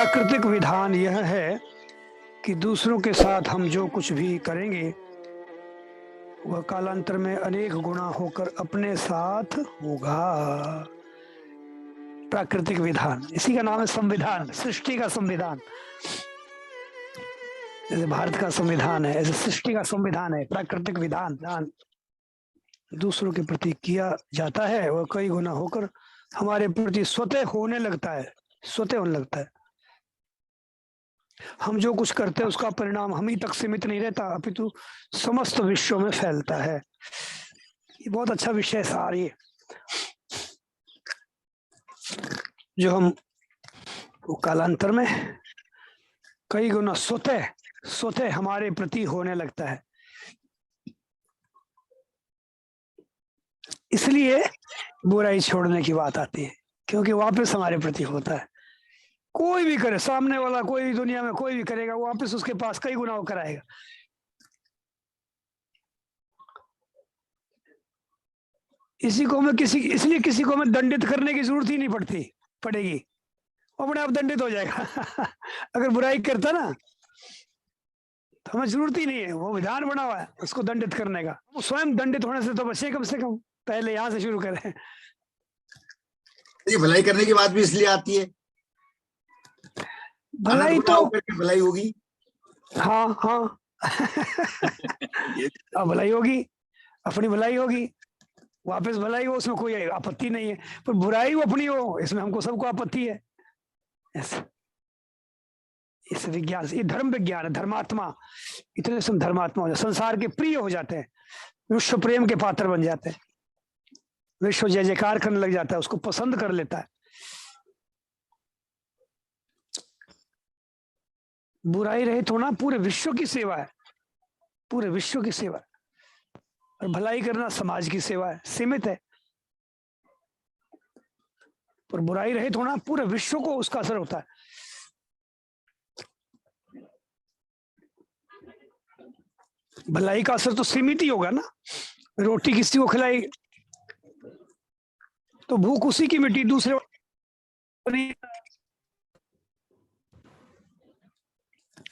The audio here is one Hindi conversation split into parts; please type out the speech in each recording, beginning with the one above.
प्राकृतिक विधान यह है कि दूसरों के साथ हम जो कुछ भी करेंगे वह कालांतर में अनेक गुना होकर अपने साथ होगा। प्राकृतिक विधान, इसी का नाम है संविधान, सृष्टि का संविधान। जैसे भारत का संविधान है, ऐसे सृष्टि का संविधान है। प्राकृतिक विधान दूसरों के प्रति किया जाता है, वह कई गुना होकर हमारे प्रति स्वतः होने लगता है, स्वतः होने लगता है। हम जो कुछ करते हैं उसका परिणाम हम ही तक सीमित नहीं रहता, अपितु समस्त विश्व में फैलता है। ये बहुत अच्छा विषय सार ये, जो हम वो कालांतर में कई गुना स्वतः स्वतः हमारे प्रति होने लगता है। इसलिए बुराई छोड़ने की बात आती है, क्योंकि वापस हमारे प्रति होता है। कोई भी करे, सामने वाला कोई भी दुनिया में कोई भी करेगा, वो वापस उसके पास कई गुना होकर आएगा। इसलिए किसी को हमें दंडित करने की जरूरत ही नहीं पड़ेगी, वो अपने आप दंडित हो जाएगा। अगर बुराई करता ना तो हमें जरूरत ही नहीं है, वो विधान बना हुआ है उसको दंडित करने का। वो स्वयं दंडित होने से तो बचे कम से कम। पहले यहां से शुरू करें। ये भलाई करने की बात भी इसलिए आती है, भलाई अनंत तो होकर के भलाई होगी। हाँ हाँ। अब भलाई होगी, अपनी भलाई होगी, वापस भलाई हो, उसमें कोई आपत्ति नहीं है। पर बुराई वो अपनी हो, इसमें हमको सबको आपत्ति है। इस विज्ञान से, ये धर्म विज्ञान है। धर्मात्मा, इतने से धर्मात्मा हो जाते, संसार के प्रिय हो जाते हैं, विश्व प्रेम के पात्र बन जाते हैं, विश्व जय जयकार करने लग जाता है, उसको पसंद कर लेता है। बुराई रहित होना पूरे विश्व की सेवा है, पूरे विश्व की सेवा है। और भलाई करना समाज की सेवा है, सीमित है। पर बुराई रहित होना पूरे विश्व को उसका असर होता है। भलाई का असर तो सीमित ही होगा ना। रोटी किसी को खिलाई तो भूख उसी की मिट्टी, दूसरे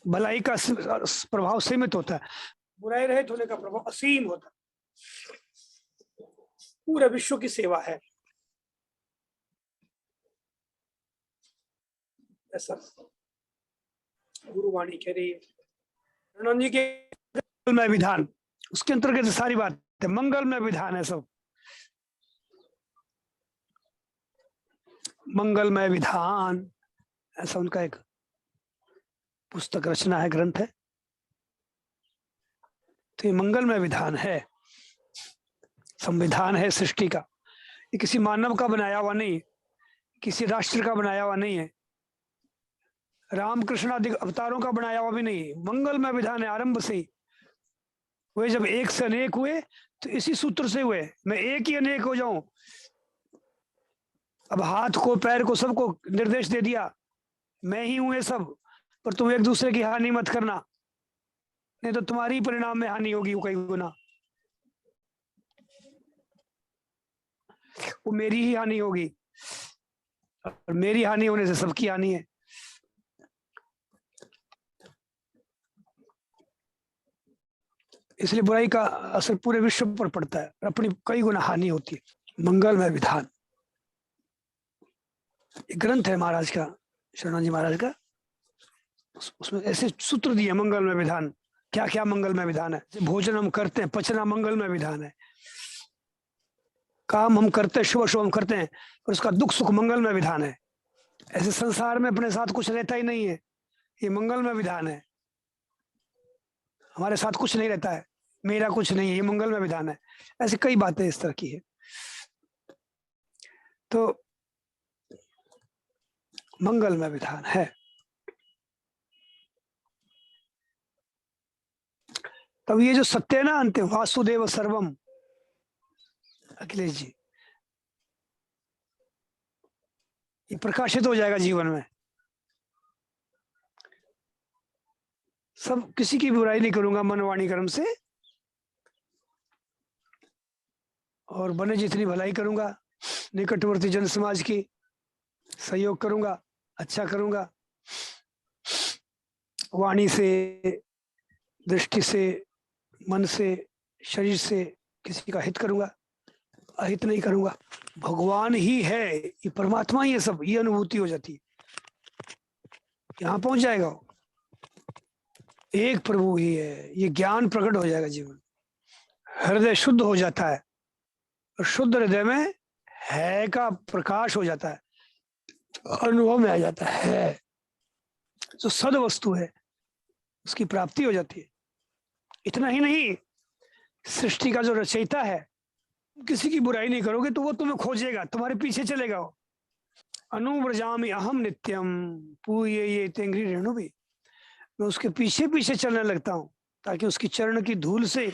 भलाई का प्रभाव सीमित होता है, बुराई रहित होने का प्रभाव असीम होता है, पूरे विश्व की सेवा है। ऐसा गुरुवाणी कह रही है जी के मंगलमय विधान, उसके अंतर्गत सारी बात है, मंगलमय विधान है सब। मंगलमय विधान ऐसा उनका एक पुस्तक रचना है, ग्रंथ है। तो ये मंगलमय विधान है, संविधान है सृष्टि का। ये किसी मानव का बनाया हुआ नहीं, किसी राष्ट्र का बनाया हुआ नहीं है, रामकृष्ण आदि अवतारों का बनाया हुआ भी नहीं। मंगलमय विधान है आरंभ से ही। वे जब एक से अनेक हुए तो इसी सूत्र से हुए, मैं एक ही अनेक हो जाऊं। अब हाथ को पैर को सबको निर्देश दे दिया, मैं ही हूं ये सब, पर तुम एक दूसरे की हानि मत करना, नहीं तो तुम्हारी परिणाम में हानि होगी वो कई गुना, वो मेरी ही हानि होगी, और मेरी हानि होने से सबकी हानि है। इसलिए बुराई का असर पूरे विश्व पर पड़ता है, अपनी कई गुना हानि होती है। मंगलमय विधान एक ग्रंथ है महाराज का, शरणानंद जी महाराज का। उसमें ऐसे सूत्र दिए मंगलमय विधान। क्या क्या मंगलमय विधान है? भोजन हम करते हैं, पचना मंगलमय विधान है। काम हम करते हैं, शुभ शुभ हम करते हैं, और उसका दुख सुख मंगलमय विधान है। ऐसे संसार में अपने साथ कुछ रहता ही नहीं है, ये मंगलमय विधान है। हमारे साथ कुछ नहीं रहता है, मेरा कुछ नहीं है, ये मंगलमय विधान है। ऐसी कई बातें इस तरह की है। तो मंगलमय विधान है। तब ये जो सत्य है ना, अंत वासुदेव सर्वम, अखिलेश जी, ये प्रकाशित हो जाएगा जीवन में। सब, किसी की बुराई नहीं करूंगा मन वाणी कर्म से, और बने जितनी भलाई करूंगा, निकटवर्ती जन समाज की सहयोग करूंगा, अच्छा करूंगा, वाणी से, दृष्टि से, मन से, शरीर से किसी का हित करूंगा, अहित नहीं करूंगा। भगवान ही है, ये परमात्मा ही है सब, ये अनुभूति हो जाती है, यहां पहुंच जाएगा वो। एक प्रभु ही है, ये ज्ञान प्रकट हो जाएगा जीवन। हृदय शुद्ध हो जाता है, और शुद्ध हृदय में है का प्रकाश हो जाता है, अनुभव में आ जाता है, जो सद वस्तु है उसकी प्राप्ति हो जाती है। इतना ही नहीं, सृष्टि का जो रचयिता है, किसी की बुराई नहीं करोगे तो वो तुम्हें खोजेगा, तुम्हारे पीछे चलेगा वो। अनुव्रजामि अहम नित्यम पूये ये तेंगरी रेणु भी, मैं उसके पीछे पीछे चलने लगता हूं ताकि उसकी चरण की धूल से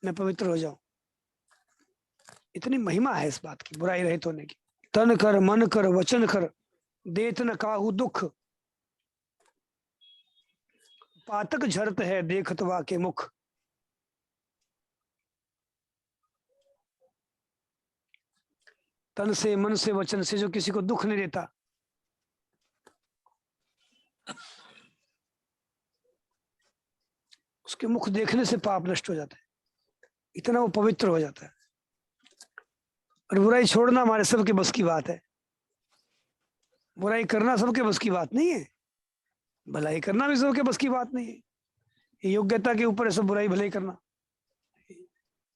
मैं पवित्र हो जाऊं। इतनी महिमा है इस बात की, बुराई रहित होने की। तन कर मन कर वचन कर, देत न काहू दुख, पातक झरत है देखत वा के मुख। तन से, मन से, वचन से जो किसी को दुख नहीं देता, उसके मुख देखने से पाप नष्ट हो जाता है, इतना वो पवित्र हो जाता है। और बुराई छोड़ना हमारे सबके बस की बात है, बुराई करना सबके बस की बात नहीं है, भलाई करना भी सबके बस की बात नहीं है। ये योग्यता के ऊपर है सब, बुराई भलाई करना।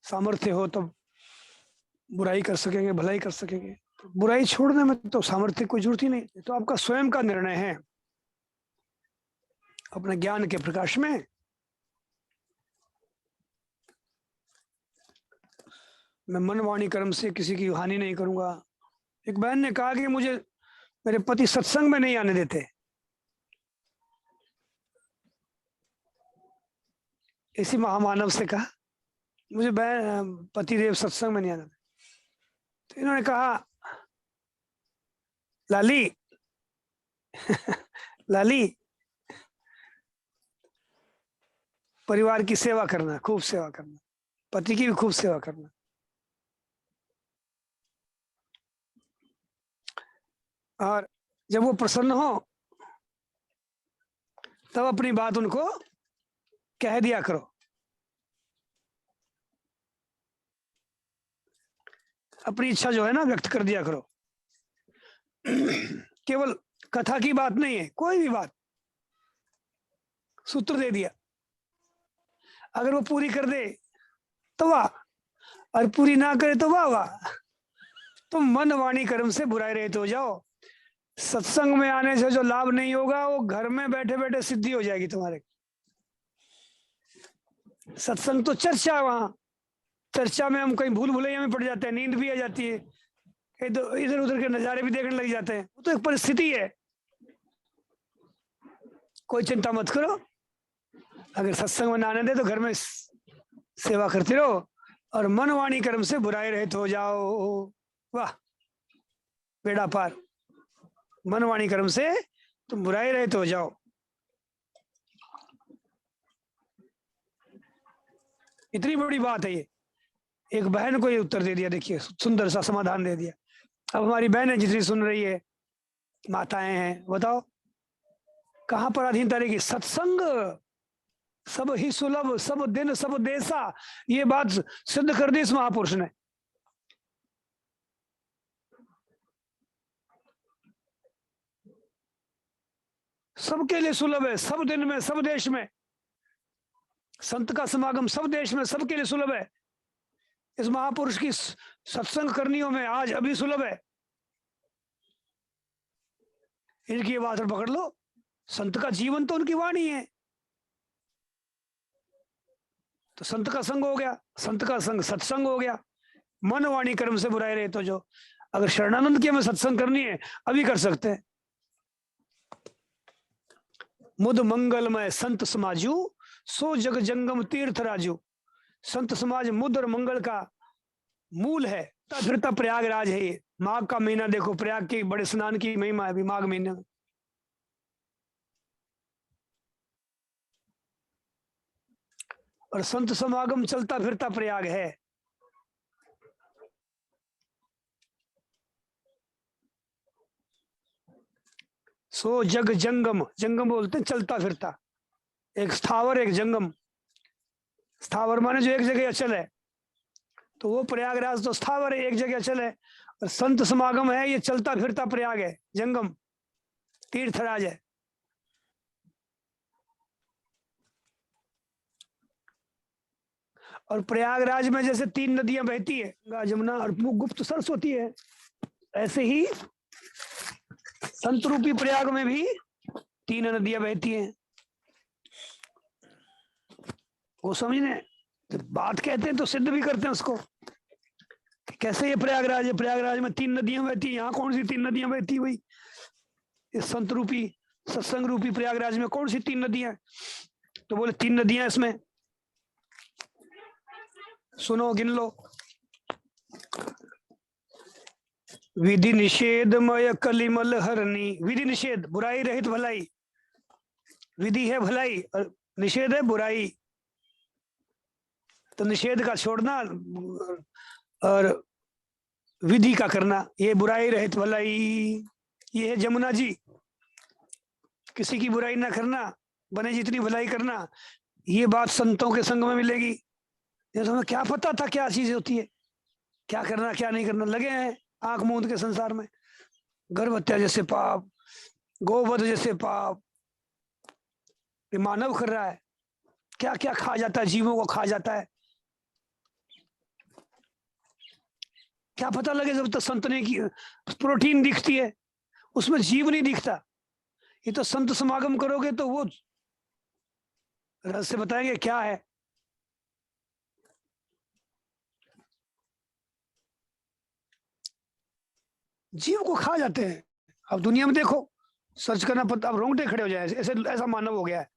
सामर्थ्य हो तब बुराई कर सकेंगे, भलाई कर सकेंगे। तो बुराई छोड़ने में तो सामर्थ्य कोई जरूरत ही नहीं, तो आपका स्वयं का निर्णय है। अपने ज्ञान के प्रकाश में मैं मन वाणी कर्म से किसी की हानि नहीं करूंगा। एक बहन ने कहा कि मुझे मेरे पति सत्संग में नहीं आने देते, इसी महामानव से कहा मुझे पतिदेव सत्संग में नहीं आने देते। तो इन्होंने कहा, लाली लाली, परिवार की सेवा करना, खूब सेवा करना, पति की भी खूब सेवा करना। और जब वो प्रसन्न हो तब अपनी बात उनको कह दिया करो। अपनी इच्छा जो है ना व्यक्त कर दिया करो। केवल कथा की बात नहीं है, कोई भी बात, सूत्र दे दिया, अगर वो पूरी कर दे तो वाह, और पूरी ना करे तो वाह वाह। तुम मन वाणी कर्म से बुराई रहित हो जाओ। सत्संग में आने से जो लाभ नहीं होगा वो घर में बैठे बैठे सिद्धि हो जाएगी तुम्हारे। सत्संग तो चर्चा है, वहां चर्चा में हम कहीं भूल भुलैया में पड़ जाते हैं, नींद भी आ जाती है, इधर उधर के नजारे भी देखने लग जाते हैं। वो तो एक परिस्थिति है, कोई चिंता मत करो। अगर सत्संग में ना आने दे तो घर में सेवा करते रहो और मन वाणी कर्म से बुराई रहित हो जाओ। वाह, बेड़ा पार। मन वाणी कर्म से तुम बुराई रहित हो जाओ। इतनी बड़ी बात है ये। एक बहन को ये उत्तर दे दिया, देखिए सुंदर सा समाधान दे दिया। अब हमारी बहनें जितनी सुन रही है, माताएं हैं, बताओ कहां पराधीनता रहेगी। सत्संग सब ही सुलभ, सब दिन सब देसा, ये बात सिद्ध कर दी इस महापुरुष ने। सबके लिए सुलभ है, सब दिन में, सब देश में। संत का समागम सब देश में, सबके लिए सुलभ है। इस महापुरुष की सत्संग करनियों में आज अभी सुलभ है। इनकी ये बात पकड़ लो, संत का जीवन तो उनकी वाणी है। तो संत का संग हो गया, संत का संग सत्संग हो गया। मन वाणी कर्म से बुराई रहे तो जो, अगर शरणानंद की हमें सत्संग करनी है अभी कर सकते हैं। मुद मंगलमय संत समाजू, सो जग जंगम तीर्थ राजू। संत समाज मुद और मंगल का मूल है। फिरता प्रयागराज है ये। माघ का महीना देखो, प्रयाग के बड़े स्नान की महिमा है अभी माघ महीने में। और संत समागम चलता फिरता प्रयाग है। सो जग जंगम, जंगम बोलते हैं चलता फिरता, एक स्थावर एक जंगम। स्थावर माने जो एक जगह अचल है, तो वो प्रयागराज तो स्थावर है, एक जगह अचल है। और संत समागम है, ये चलता फिरता प्रयाग है, जंगम तीर्थराज है। और प्रयागराज में जैसे 3 नदियां बहती है, गंगा जमुना और गुप्त सरस्वती है, ऐसे ही संत रूपी प्रयाग में भी 3 नदियां बहती हैं। वो समझने, जब बात कहते हैं तो सिद्ध भी करते हैं उसको। कैसे ये प्रयागराज है, प्रयागराज में 3 नदियां बहती है, यहाँ कौन सी 3 नदियां बहती हुई? इस संत रूपी सत्संग रूपी प्रयागराज में कौन सी 3 नदियां? तो बोले 3 नदियां इसमें, सुनो गिन लो। विधि निषेधमय कलिमल हरणी, विधि निषेध बुराई रहित भलाई, विधि है भलाई और निषेध है बुराई। तो निषेध का छोड़ना और विधि का करना, ये बुराई रहित भलाई, ये है जमुना जी। किसी की बुराई ना करना, बने जितनी भलाई करना, ये बात संतों के संग में मिलेगी। ये तो हमें क्या पता था क्या चीज होती है, क्या करना क्या नहीं करना, लगे हैं आंख मूंद के संसार में। गर्भ हत्या जैसे पाप, गोवध जैसे पाप, ये मानव कर रहा है। क्या क्या खा जाता है, जीवों को खा जाता है। क्या पता लगे जब तक संत ने की प्रोटीन दिखती है, उसमें जीव नहीं दिखता। ये तो संत समागम करोगे तो वो रहस्य बताएंगे क्या है। जीव को खा जाते हैं। अब दुनिया में देखो, सर्च करना पड़ता, अब रोंगटे खड़े हो जाए, ऐसे ऐसा मानव हो गया है।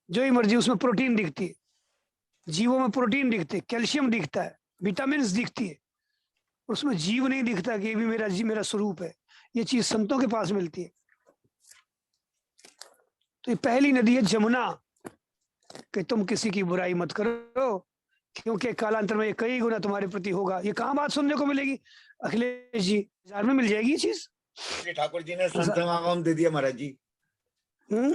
जो ही मर्जी उसमें प्रोटीन दिखती है, जीवों में प्रोटीन दिखते, कैल्शियम दिखता है, विटामिन दिखती है, उसमें जीव नहीं दिखता कि ये भी मेरा मेरा स्वरूप है। ये चीज संतों के पास मिलती है। तो ये पहली नदी है जमुना, कि तुम किसी की बुराई मत करो, क्योंकि कालांतर में ये कई गुना तुम्हारे प्रति होगा। ये कहाँ बात सुनने को मिलेगी अखिलेश जी? बाजार में मिल जाएगी ये चीज। ठाकुर जी ने संत समागम दे दिया महाराज जी। हम्म,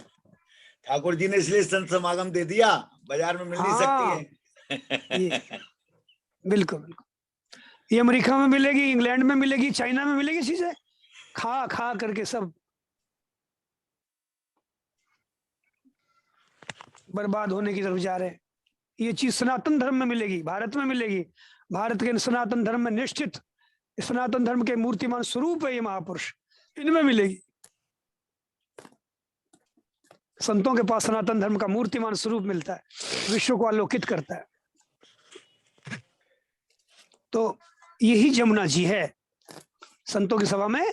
ठाकुर जी ने इसलिए संत समागम दे दिया, बाजार में मिल नहीं सकती है। ये बिल्कुल बिल्कुल, ये अमेरिका में मिलेगी, इंग्लैंड में मिलेगी, चाइना में मिलेगी चीजें। खा खा करके सब बर्बाद होने की तरफ जा रहे हैं। ये चीज सनातन धर्म में मिलेगी, भारत में मिलेगी। भारत के सनातन धर्म में निश्चित, सनातन धर्म के मूर्तिमान स्वरूप है ये महापुरुष, इनमें मिलेगी। संतों के पास सनातन धर्म का मूर्तिमान स्वरूप मिलता है, विश्व को आलोकित करता है। तो यही जमुना जी है संतों की सभा में।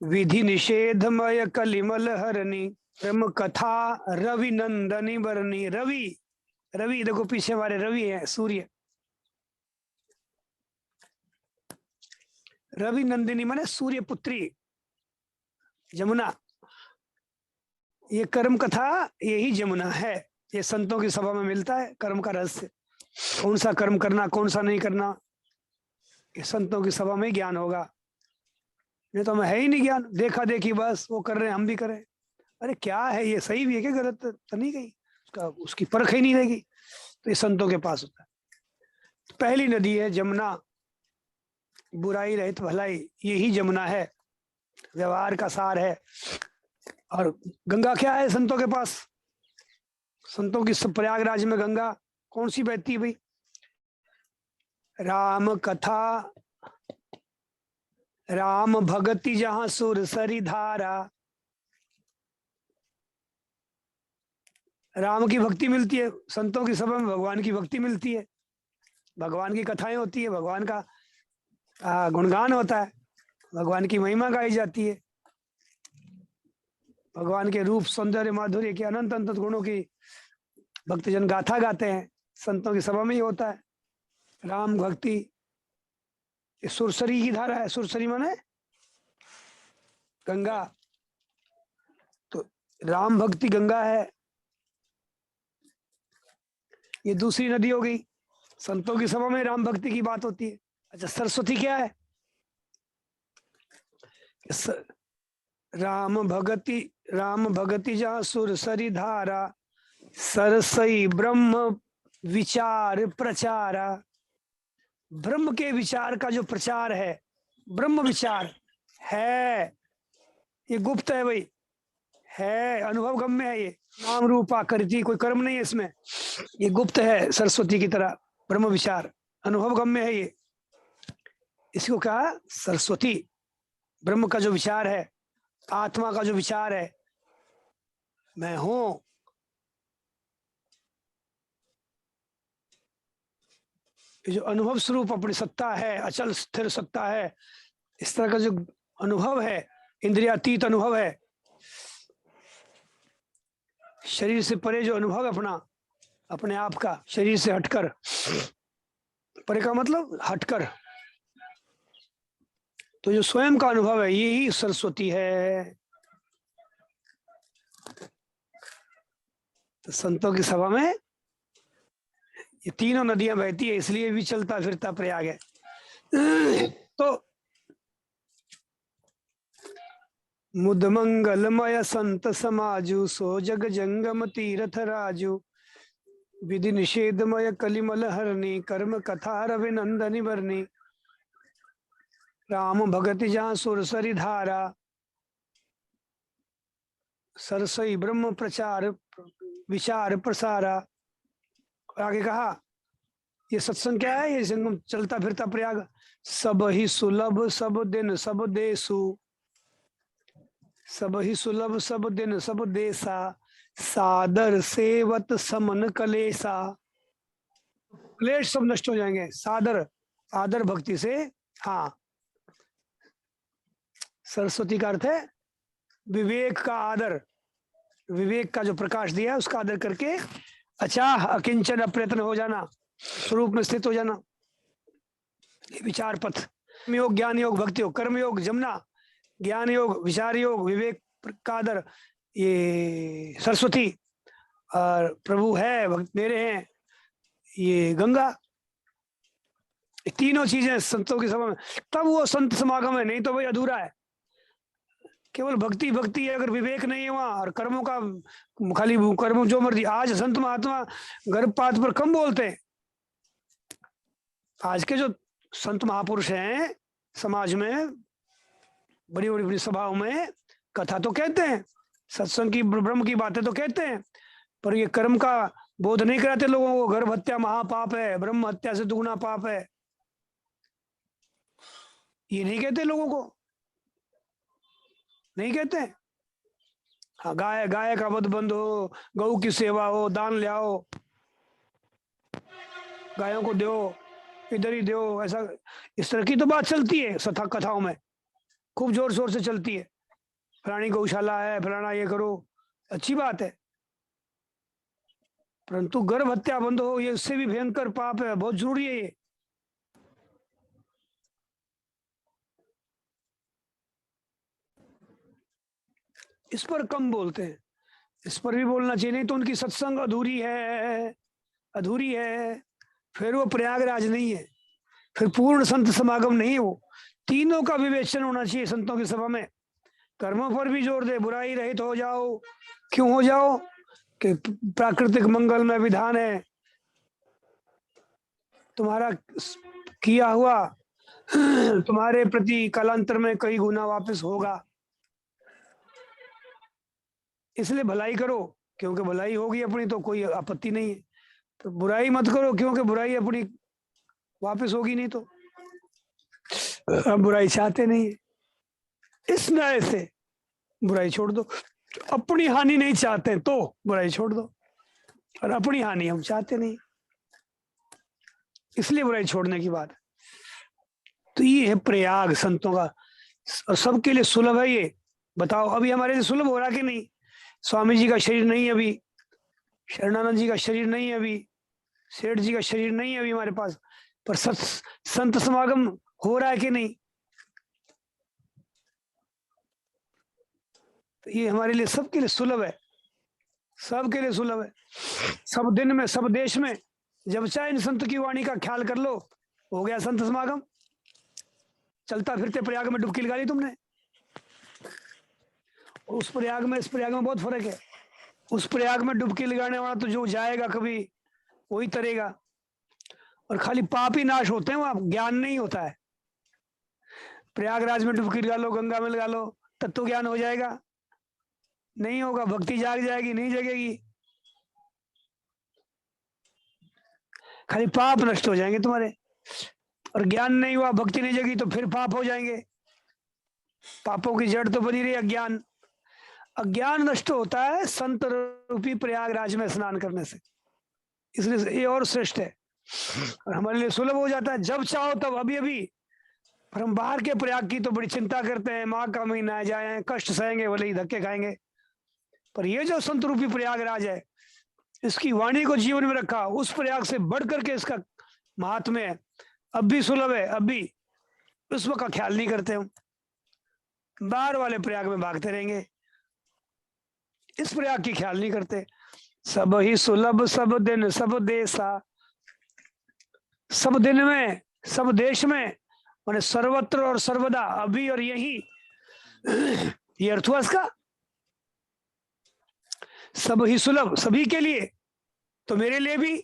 विधि निषेधमय कलिमल हरणी, ब्रह्म कथा रवि नंदनी बरनी। रवि, रवि देखो पीछे हमारे रवि है, सूर्य। रवि नंदिनी माने सूर्य पुत्री जमुना। ये कर्म कथा, यही जमुना है। ये संतों की सभा में मिलता है कर्म का रहस्य। कौन सा कर्म करना, कौन सा नहीं करना, ये संतों की सभा में ज्ञान होगा। नहीं तो हमें है ही नहीं ज्ञान, देखा देखी बस, वो कर रहे हैं हम भी करें। अरे क्या है ये, सही भी है क्या, गलत तो नहीं गई, उसकी परख ही नहीं रहेगी। तो ये संतों के पास होता है। पहली नदी है जमुना, बुराई रहित भलाई, यही जमुना है, व्यवहार का सार है। और गंगा क्या है संतों के पास? संतों की प्रयागराज में गंगा कौन सी बहती है भाई? राम कथा, राम भगति जहां सुरसरी धारा। राम की भक्ति मिलती है संतों की सभा में, भगवान की भक्ति मिलती है, भगवान की कथाएं होती है, भगवान का गुणगान होता है, भगवान की महिमा गाई जाती है, भगवान के रूप सौंदर्य माधुर्य के अनंत अनंत गुणों की भक्तजन गाथा गाते हैं। संतों की सभा में ही होता है। राम भक्ति, ये सुरसरी की धारा है। सुरसरी माने गंगा, तो राम भक्ति गंगा है। ये दूसरी नदी हो गई। संतों की सभा में राम भक्ति की बात होती है। अच्छा, सरस्वती क्या है? राम भगति जहाँ सुर सरी धारा, सरसई ब्रह्म विचार प्रचारा। ब्रह्म के विचार का जो प्रचार है, ब्रह्म विचार है, ये गुप्त है भाई, है अनुभव गम्य है, ये नाम रूप आकृति, कोई कर्म नहीं है इसमें, ये गुप्त है सरस्वती की तरह। ब्रह्म विचार अनुभव गम्य है, ये इसको कहा सरस्वती। ब्रह्म का जो विचार है, आत्मा का जो विचार है, मैं हूं, ये जो अनुभव स्वरूप अपनी सत्ता है, अचल स्थिर सत्ता है, इस तरह का जो अनुभव है, इंद्रियातीत अनुभव है, शरीर से परे जो अनुभव है अपना, अपने आप का, शरीर से हटकर, परे का मतलब हटकर, तो जो स्वयं का अनुभव है यही सरस्वती है। तो संतों की सभा में ये तीनों नदियां बहती है, इसलिए भी चलता फिरता प्रयाग है। तो मुद मंगलमय संत समाजु, सो जग जंगम तीरथ राजू, विधि निषेधमय कलिमल हरणी, कर्म कथा रविनंदनी बरनी। राम भगति जहाँ सुरसरी धारा, सरसई ब्रह्म प्रचार विचार प्रसारा। आगे कहा ये सत्संग क्या है, ये संगम चलता फिरता प्रयाग, सब ही सुलभ सब दिन सब देसु, सब ही सुलभ सब दिन सब देसा, सादर सेवत समन कलेसा। क्लेश सब नष्ट हो जाएंगे, सादर आदर भक्ति से। हाँ, सरस्वती का अर्थ है विवेक का आदर, विवेक का जो प्रकाश दिया है उसका आदर करके अचाह अकिंचन अप्रयत्न हो जाना, स्वरूप में स्थित हो जाना। ये विचार पथ, योग ज्ञान योग भक्ति योग कर्म योग जमुना, ज्ञान योग विचार योग विवेक का आदर ये सरस्वती, और प्रभु है भक्त मेरे हैं ये गंगा। ये तीनों चीजें संतों की सभा में, तब वो संत समागम है, नहीं तो भाई अधूरा है। केवल भक्ति भक्ति है, अगर विवेक नहीं है वहां, और कर्मों का खाली कर्म जो मर्जी। आज संत महात्मा गर्भपात पर कम बोलते हैं, आज के जो संत महापुरुष हैं समाज में, बड़ी बड़ी बड़ी सभाओं में कथा तो कहते हैं, सत्संग की ब्रह्म की बातें तो कहते हैं, पर ये कर्म का बोध नहीं कराते लोगों को। गर्भ हत्या महापाप है, ब्रह्म हत्या से दुगुना पाप है, ये नहीं कहते लोगों को, नहीं कहते। हाँ, गाय का वध बंद हो, गऊ की सेवा हो, दान ले आओ, गायों को दो, इधर ही दो, ऐसा इस तरह की तो बात चलती है सथा कथाओं में, खूब जोर शोर से चलती है। फलानी गौशाला है, फलाना ये करो, अच्छी बात है, परंतु गर्भ हत्या बंद हो, ये उससे भी भयंकर पाप है, बहुत जरूरी है ये। इस पर कम बोलते हैं, इस पर भी बोलना चाहिए, नहीं तो उनकी सत्संग अधूरी है, अधूरी है, फिर वो प्रयागराज नहीं है, फिर पूर्ण संत समागम नहीं है वो। तीनों का विवेचन होना चाहिए संतों की सभा में। कर्मों पर भी जोर दे, बुराई रहित हो जाओ, क्यों हो जाओ कि प्राकृतिक मंगल में विधान है, तुम्हारा किया हुआ तुम्हारे प्रति कालांतर में कई गुना वापस होगा, इसलिए भलाई करो, क्योंकि भलाई होगी अपनी तो कोई आपत्ति नहीं है। तो बुराई मत करो, क्योंकि बुराई अपनी वापस होगी नहीं, तो हम बुराई चाहते नहीं है, इस न्याय से बुराई छोड़ दो। अपनी हानि नहीं चाहते तो बुराई छोड़ दो, और अपनी हानि हम चाहते नहीं, इसलिए बुराई छोड़ने की बात। तो ये है प्रयाग संतों का, और सबके लिए सुलभ है ये। बताओ अभी हमारे लिए सुलभ हो रहा कि नहीं? स्वामी जी का शरीर नहीं है अभी, शरणानंद जी का शरीर नहीं है अभी, सेठ जी का शरीर नहीं है अभी हमारे पास, पर संत समागम हो रहा है कि नहीं? तो ये हमारे लिए सबके लिए सुलभ है, सबके लिए सुलभ है। सब दिन में, सब देश में, जब चाहे इन संत की वाणी का ख्याल कर लो, हो गया संत समागम। चलता फिरते प्रयाग में डुबकी लगा ली तुमने। उस प्रयाग में इस प्रयाग में बहुत फर्क है। उस प्रयाग में डुबकी लगाने वाला तो जो जाएगा कभी वही तरेगा, और खाली पाप ही नाश होते हैं, वहां ज्ञान नहीं होता है। प्रयागराज में डुबकी लगा लो, गंगा में लगा लो, तत्व ज्ञान हो जाएगा? नहीं होगा। भक्ति जाग जाएगी? नहीं जगेगी। खाली पाप नष्ट हो जाएंगे तुम्हारे, और ज्ञान नहीं हुआ, भक्ति नहीं जगी, तो फिर पाप हो जाएंगे। पापों की जड़ तो बनी रही अज्ञान। अज्ञान नष्ट होता है संत रूपी प्रयागराज में स्नान करने से, इसलिए ये और श्रेष्ठ है और हमारे लिए सुलभ हो जाता है। जब चाहो तब, अभी अभी। पर हम बाहर के प्रयाग की तो बड़ी चिंता करते हैं, माघ का महीना जाए, कष्ट सहेंगे, भले ही धक्के खाएंगे। पर ये जो संत रूपी प्रयागराज है, इसकी वाणी को जीवन में रखा, उस प्रयाग से बढ़ करके इसका महात्म्य है। अब भी सुलभ है, अब भी विश्व का ख्याल नहीं करते हम, बाहर वाले प्रयाग में भागते रहेंगे, इस प्रयाग की ख्याल नहीं करते। सब ही सुलभ सब दिन सब देशा, सब दिन में सब देश में, माने सर्वत्र और सर्वदा, अभी और यही। ये अर्थ हुआ इसका। सब ही सुलभ, सभी के लिए, तो मेरे लिए भी।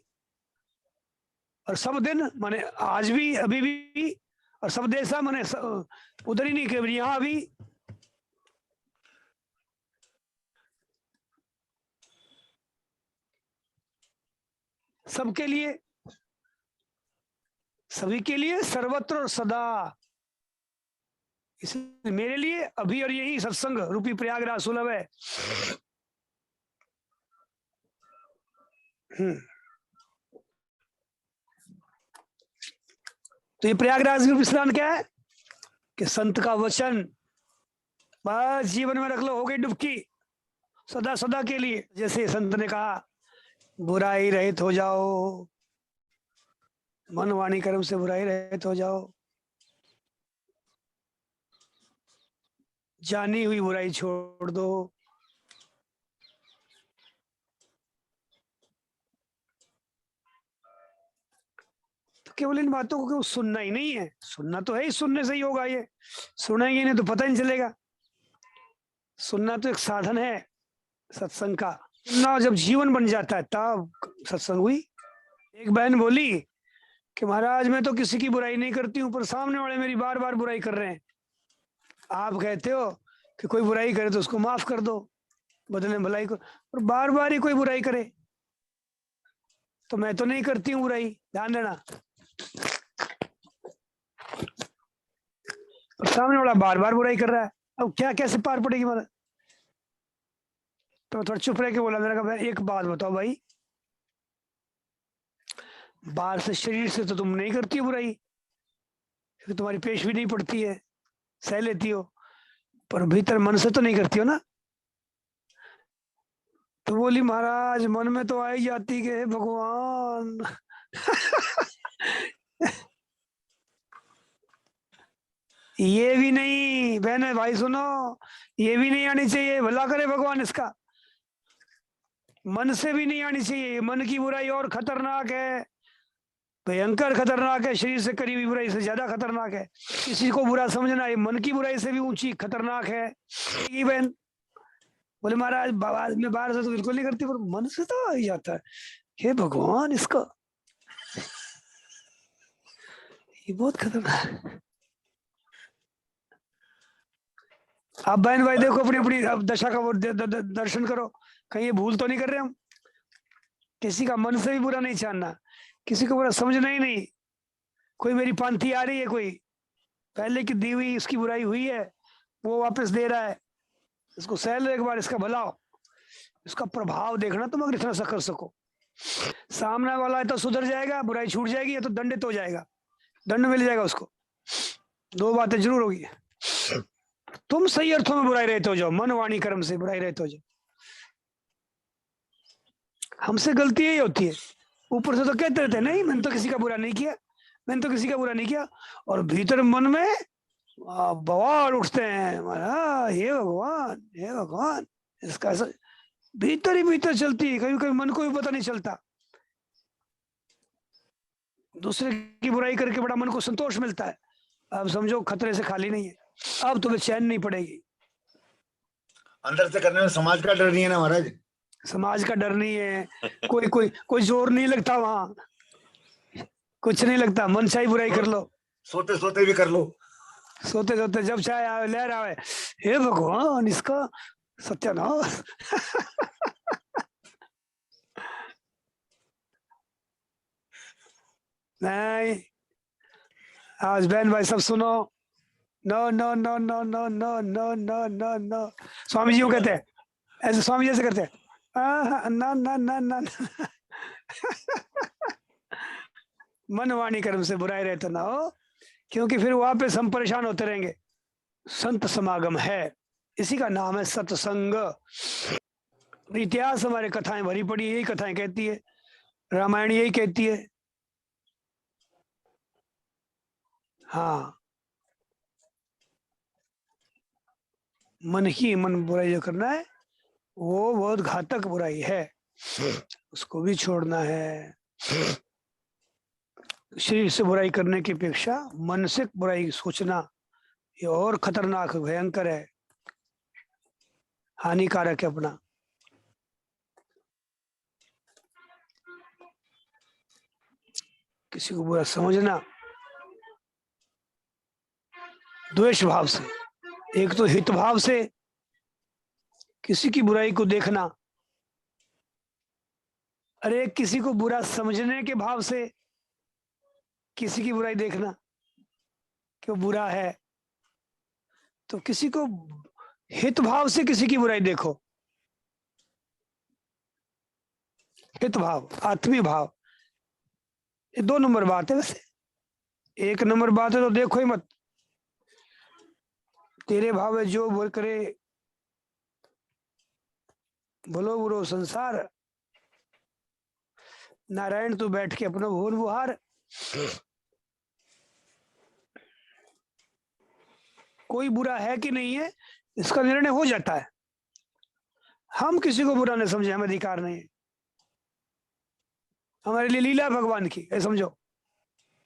और सब दिन माने आज भी, अभी भी। और सब देशा माने उधर ही नहीं, केवल यहां भी। सबके लिए, सभी के लिए, सर्वत्र और सदा। इसलिए मेरे लिए अभी और यही सत्संग रूपी प्रयागराज सुलभ है। तो ये प्रयागराज में स्नान क्या है कि संत का वचन बस जीवन में रख लो, हो गई डुबकी सदा सदा के लिए। जैसे संत ने कहा, बुराई रहित हो जाओ, मन वाणी कर्म से बुराई रहित हो जाओ, जानी हुई बुराई छोड़ दो। तो केवल इन बातों को क्यों सुनना ही नहीं है? सुनना तो है ही, सुनने से ही होगा। ये सुनेंगे नहीं तो पता नहीं चलेगा। सुनना तो एक साधन है सत्संग का। ना जब जीवन बन जाता है तब सत्संग हुई। एक बहन बोली कि महाराज मैं तो किसी की बुराई नहीं करती हूँ, पर सामने वाले मेरी बार बार बुराई कर रहे हैं। आप कहते हो कि कोई बुराई करे तो उसको माफ कर दो, बदले में भलाई को, और बार बार ही कोई बुराई करे तो मैं तो नहीं करती हूँ बुराई, ध्यान देना। और सामने वाला बार बार बुराई कर रहा है, अब क्या कैसे पार पड़ेगी मतलब? तो थोड़ा चुप रह के बोला, मेरा कहा एक बात बताओ भाई, बाहर से शरीर से तो तुम नहीं करती हो बुराई, क्योंकि तुम्हारी पेश भी नहीं पड़ती है, सह लेती हो, पर भीतर मन से तो नहीं करती हो ना? तो बोली महाराज मन में तो आ ही जाती कि हे भगवान। ये भी नहीं बहन भाई सुनो, ये भी नहीं आनी चाहिए, भला करे भगवान इसका। मन से भी नहीं आनी चाहिए। मन की बुराई और खतरनाक है, भयंकर खतरनाक है, शरीर से करी हुई बुराई से ज्यादा खतरनाक है। किसी को बुरा समझना ये मन की बुराई से भी ऊंची खतरनाक है। ये बहन बोले महाराज मैं बाहर से तो बिल्कुल नहीं करती, पर मन से तो आ ही जाता है, हे भगवान इसका। ये बहुत खतरनाक। आप बहन भाई देखो अपनी अपनी अब दशा का वो दर्शन करो, कहीं ये भूल तो नहीं कर रहे हम? किसी का मन से भी बुरा नहीं जानना, किसी को बुरा समझना ही नहीं। कोई मेरी पांथी आ रही है, कोई पहले की दी हुई इसकी बुराई हुई है, वो वापस दे रहा है, इसको सह लो एक बार, इसका भला हो। इसका प्रभाव देखना तुम, अगर इतना सा कर सको। सामने वाला है तो सुधर जाएगा, बुराई छूट जाएगी, या तो दंडित हो जाएगा, दंड मिल जाएगा उसको। दो बातें जरूर होगी। तुम सही अर्थों में बुराई रहते हो जाओ, मन वाणी कर्म से बुराई रहते हो जाओ। हमसे गलती यही होती है, ऊपर से तो कहते रहते हैं नहीं मैंने तो किसी का बुरा नहीं किया, मैंने तो किसी का बुरा नहीं किया, और भीतर मन में बवाल उठते हैं, हे भगवान हे भगवान। इसका ऐसा भीतर ही भीतर चलती है, कभी कभी मन को भी पता नहीं चलता। दूसरे की बुराई करके बड़ा मन को संतोष मिलता है। अब समझो खतरे से खाली नहीं है, अब तुम्हें चैन नहीं पड़ेगी। अंदर से करने में समाज का डर नहीं है ना महाराज। समाज का डर नहीं है, कोई जोर नहीं लगता वहां, कुछ नहीं लगता, मन चाहे बुराई कर लो, सोते सोते भी कर लो। सोते सोते जब चाहे आवे, लहर आवे, हे भगवान इसका सत्यानाश। नहीं, आज बहन भाई सब सुनो, no no no no no no no no no no. Swami ji को कहते हैं, ऐसे स्वामी जैसे करते हैं, ना ना ना ना। मन वाणी कर्म से बुराई रहते ना हो, क्योंकि फिर वहां पे हम परेशान होते रहेंगे। संत समागम है, इसी का नाम है सत्संग। इतिहास हमारे कथाएं भरी पड़ी, यही कथाएं कहती है, रामायण यही कहती है। हाँ, मन ही मन बुराई जो करना है वो बहुत घातक बुराई है, उसको भी छोड़ना है। शरीर से बुराई करने की अपेक्षा मन से बुराई सोचना ये और खतरनाक भयंकर है, हानिकारक है अपना। किसी को बुरा समझना द्वेष भाव से, एक तो हित भाव से किसी की बुराई को देखना, अरे किसी को बुरा समझने के भाव से किसी की बुराई देखना कि वो बुरा है, तो किसी को हित भाव से किसी की बुराई देखो। हित भाव, आत्मीय भाव, ये 2 नंबर बात है। वैसे 1 नंबर बात है तो देखो ही मत, तेरे भाव है जो बोल करे, भलो बुरो संसार, नारायण तू बैठ के अपना भोर बुहार। कोई बुरा है कि नहीं है इसका निर्णय हो जाता है, हम किसी को बुरा नहीं समझे, हमें अधिकार नहीं है। हमारे लिए लीला है भगवान की, ऐसा समझो,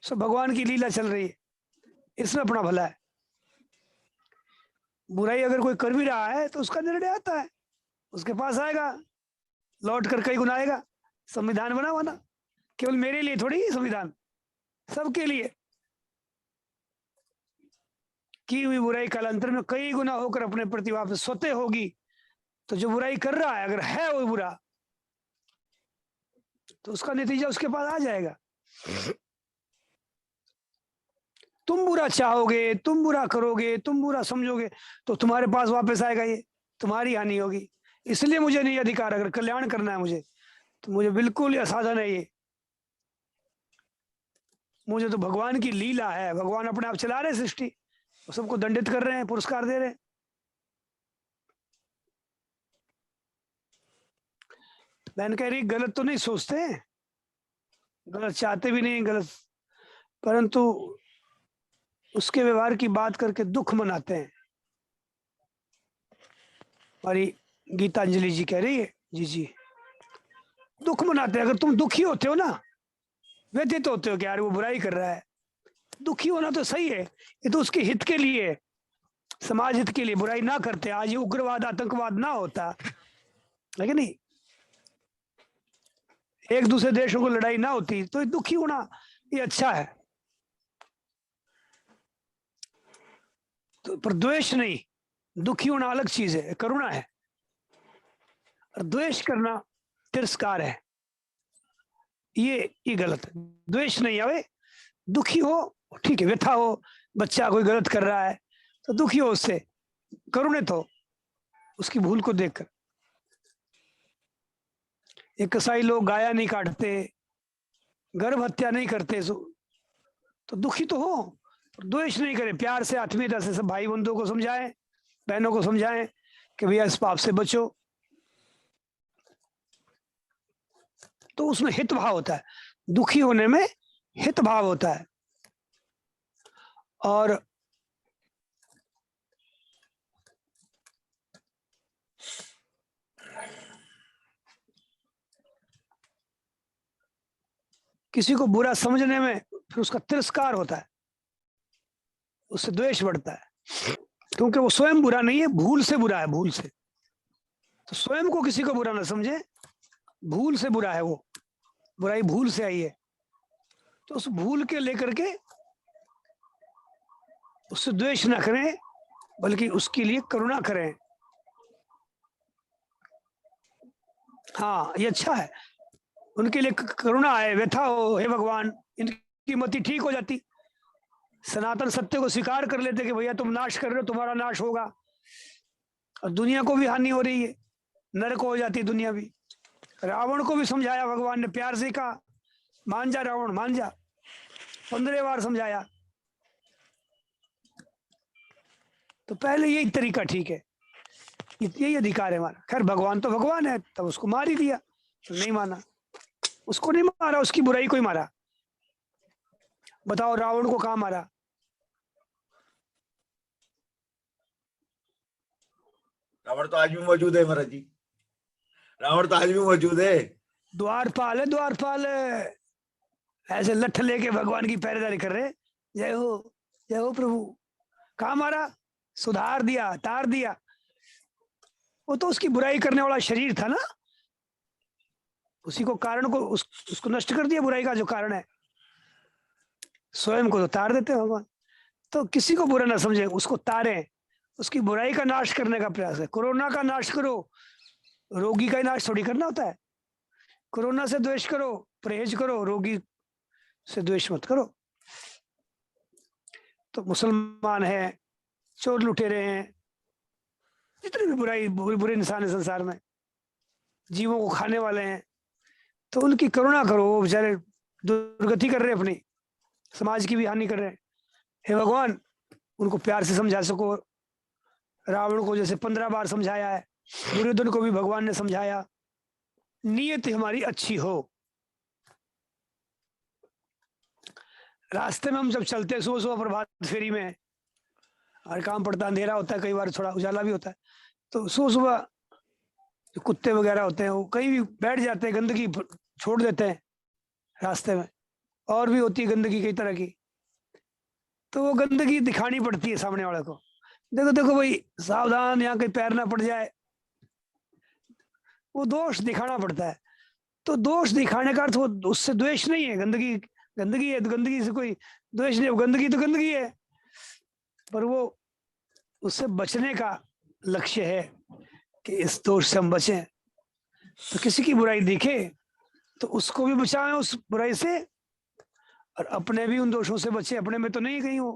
सब भगवान की लीला चल रही है, इसमें अपना भला है। बुराई अगर कोई कर भी रहा है तो उसका निर्णय आता है, उसके पास आएगा, लौट कर कई गुना आएगा। संविधान बना हुआ ना, केवल मेरे लिए थोड़ी संविधान, सबके लिए। की हुई बुराई कालांतर में कई गुना होकर अपने प्रति वापस स्वतः होगी। तो जो बुराई कर रहा है अगर है वो बुरा, तो उसका नतीजा उसके पास आ जाएगा। तुम बुरा चाहोगे, तुम बुरा करोगे, तुम बुरा समझोगे तो तुम्हारे पास वापस आएगा, ये तुम्हारी हानि होगी। इसलिए मुझे नहीं अधिकार, अगर कल्याण करना है मुझे तो मुझे बिल्कुल असाधन है ये, मुझे तो भगवान की लीला है, भगवान अपने आप चला रहे सृष्टि, सबको दंडित कर रहे हैं, पुरस्कार दे रहे हैं। बहन कह रही गलत तो नहीं सोचते, गलत चाहते भी नहीं, गलत, परंतु उसके व्यवहार की बात करके दुख मनाते हैं। हमारी गीतांजलि जी कह रही है, जी जी, दुख मनाते हैं। अगर तुम दुखी होते हो ना, व्यथित होते हो कि यार वो बुराई कर रहा है, दुखी होना तो सही है, ये तो उसके हित के लिए, समाज हित के लिए। बुराई ना करते, आज ये उग्रवाद आतंकवाद ना होता, लेकिन नहीं, एक दूसरे देशों को लड़ाई ना होती, तो दुखी होना ये अच्छा है। तो पर द्वेष नहीं, दुखी होना अलग चीज है, करुणा है, और द्वेष करना तिरस्कार है, ये गलत है। द्वेष नहीं आवे, दुखी हो, ठीक है, व्यथा हो, बच्चा कोई गलत कर रहा है तो दुखी हो उससे, करुणित हो उसकी भूल को देखकर। एक कसाई लोग गाया नहीं काटते, गर्भ हत्या नहीं करते, तो दुखी तो हो, द्वेष नहीं करे, प्यार से आत्मीयता से सब भाई बंधुओं को समझाएं, बहनों को समझाएं कि भैया इस पाप से बचो, तो उसमें हित भाव होता है, दुखी होने में हित भाव होता है। और किसी को बुरा समझने में फिर उसका तिरस्कार होता है, उससे द्वेष बढ़ता है, क्योंकि वो स्वयं बुरा नहीं है, भूल से बुरा है, भूल से। तो स्वयं को किसी को बुरा ना समझे, भूल से बुरा है वो, बुराई भूल से आई है, तो उस भूल के लेकर के उससे द्वेष ना करें, बल्कि उसके लिए करुणा करें। हाँ, ये अच्छा है, उनके लिए करुणा है, व्यथा हो, हे भगवान इनकी मति ठीक हो जाती, सनातन सत्य को स्वीकार कर लेते कि भैया तुम नाश कर रहे हो, तुम्हारा नाश होगा, और दुनिया को भी हानि हो रही है, नरक हो जाती दुनिया भी। रावण को भी समझाया भगवान ने, प्यार से कहा मान जा रावण मान जा, 15 बार समझाया। तो पहले यही तरीका ठीक है, यही अधिकार है हमारा। खैर भगवान तो भगवान है, तब उसको मार ही दिया, तो नहीं माना, उसको नहीं मारा, उसकी बुराई को ही मारा। बताओ रावण को कहाँ मारा? रावण तो आज भी मौजूद है महाराज जी, रावण तो आज भी मौजूद है। द्वारपाल है, द्वारपाल है, ऐसे लठ लेके भगवान की पहरेदारी कर रहे, जय हो प्रभु। कहाँ मारा? सुधार दिया, तार दिया। वो तो उसकी बुराई करने वाला शरीर था ना, उसी को कारण को उसको नष्ट कर दिया, बुराई का जो कारण है। स्वयं को तो तार देते हैं भगवान। तो किसी को बुरा ना समझे, उसको तारें, उसकी बुराई का नाश करने का प्रयास है। कोरोना का नाश करो, रोगी का ही नाश थोड़ी करना होता है। कोरोना से द्वेष करो, परहेज करो, रोगी से द्वेष मत करो। तो मुसलमान है, चोर लुटेरे हैं, जितने भी बुरे इंसान है संसार में, जीवों को खाने वाले हैं, तो उनकी करुणा करो। वो बेचारे दुर्गति कर रहे हैं, अपनी समाज की भी हानि कर रहे हैं। हे भगवान उनको प्यार से समझा सको। रावण को जैसे 15 बार समझाया है, दुर्योधन को भी भगवान ने समझाया। नियत हमारी अच्छी हो। रास्ते में हम जब चलते हैं सुबह सुबह प्रभात फेरी में, हर काम पड़ता, अंधेरा होता है, कई बार थोड़ा उजाला भी होता है, तो सुबह सुबह जो कुत्ते वगैरह होते हैं वो कहीं भी बैठ जाते हैं, गंदगी छोड़ देते हैं रास्ते में, और भी होती है गंदगी कई तरह की। तो वो गंदगी दिखानी पड़ती है सामने वाले को, देखो देखो भाई सावधान, यहाँ कहीं पैर ना पड़ जाए, वो दोष दिखाना पड़ता है। तो दोष दिखाने का अर्थ वो उससे द्वेष नहीं है, गंदगी गंदगी है तो गंदगी से कोई द्वेष नहीं, गंदगी तो गंदगी है, पर वो उससे बचने का लक्ष्य है कि इस दोष से हम बचें। तो किसी की बुराई दिखे तो उसको भी बचाएं उस बुराई से, और अपने भी उन दोषों से बचे। अपने में तो नहीं कहीं हो,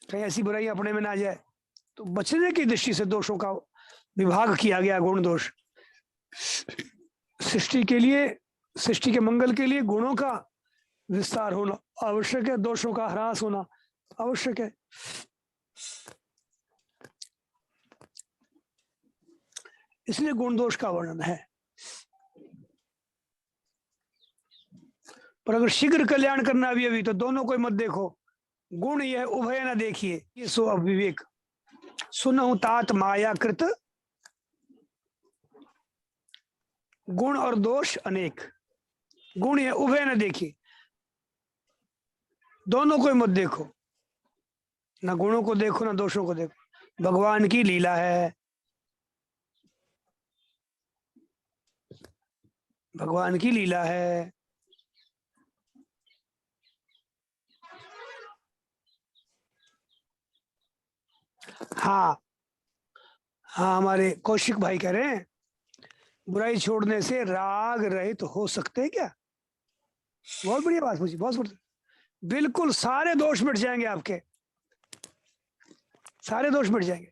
कहीं ऐसी बुराई अपने में ना जाए, तो बचने की दृष्टि से दोषों का विभाग किया गया, गुण दोष। सृष्टि के लिए, सृष्टि के मंगल के लिए गुणों का विस्तार होना आवश्यक है, दोषों का ह्रास होना आवश्यक है। इसलिए गुण दोष का वर्णन है। पर अगर शीघ्र कल्याण करना भी अभी, तो दोनों को मत देखो, गुण यह उभय न देखिए, ये सो अविवेक। सुनहु तात माया कृत, गुण और दोष अनेक। गुण यह उभय न देखिए, दोनों को मत देखो, ना गुणों को देखो ना दोषों को देखो। भगवान की लीला है, भगवान की लीला है। हाँ हाँ, हमारे कौशिक भाई कह रहे हैं बुराई छोड़ने से राग रहित तो हो सकते हैं क्या? बहुत बढ़िया बात पूछी, बहुत बढ़िया। बिल्कुल सारे दोष मिट जाएंगे आपके, सारे दोष मिट जाएंगे।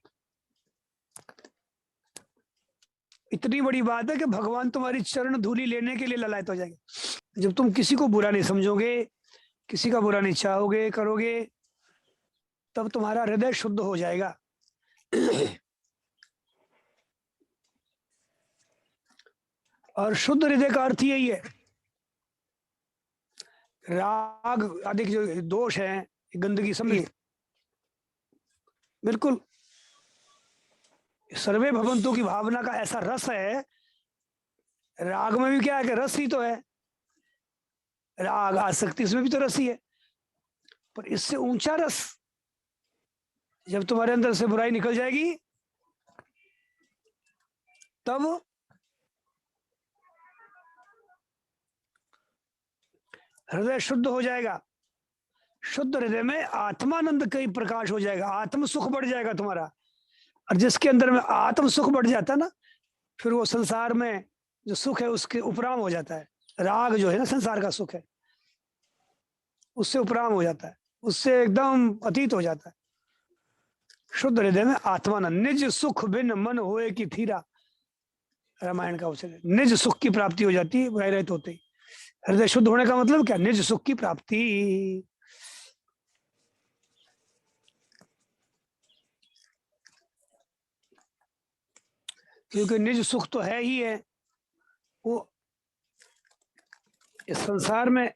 इतनी बड़ी बात है कि भगवान तुम्हारी चरण धूलि लेने के लिए ललायत हो जाएंगे। जब तुम किसी को बुरा नहीं समझोगे, किसी का बुरा नहीं चाहोगे, करोगे, तब तुम्हारा हृदय शुद्ध हो जाएगा। और शुद्ध हृदय का अर्थ यही है, राग आदि के जो दोष है, गंदगी सब बिल्कुल सर्वे भवंतु की भावना का ऐसा रस है। राग में भी क्या है कि रस ही तो है, राग आसक्ति इसमें भी तो रस ही है, पर इससे ऊंचा रस जब तुम्हारे अंदर से बुराई निकल जाएगी, तब हृदय शुद्ध हो जाएगा। शुद्ध हृदय में आत्मानंद का ही प्रकाश हो जाएगा, आत्म सुख बढ़ जाएगा तुम्हारा। और जिसके अंदर में आत्म सुख बढ़ जाता है ना, फिर वो संसार में जो सुख है उसके उपराम हो जाता है। राग जो है ना संसार का सुख है, उससे उपराम हो जाता है, उससे एकदम अतीत हो जाता है। शुद्ध हृदय में आत्मानंद, निज सुख बिन मन होए कि थीरा, रामायण का वचन है। निज सुख की प्राप्ति हो जाती है वैरहित होते ही। हृदय शुद्ध होने का मतलब क्या? निज सुख की प्राप्ति। क्योंकि निज सुख तो है ही है। वो इस संसार में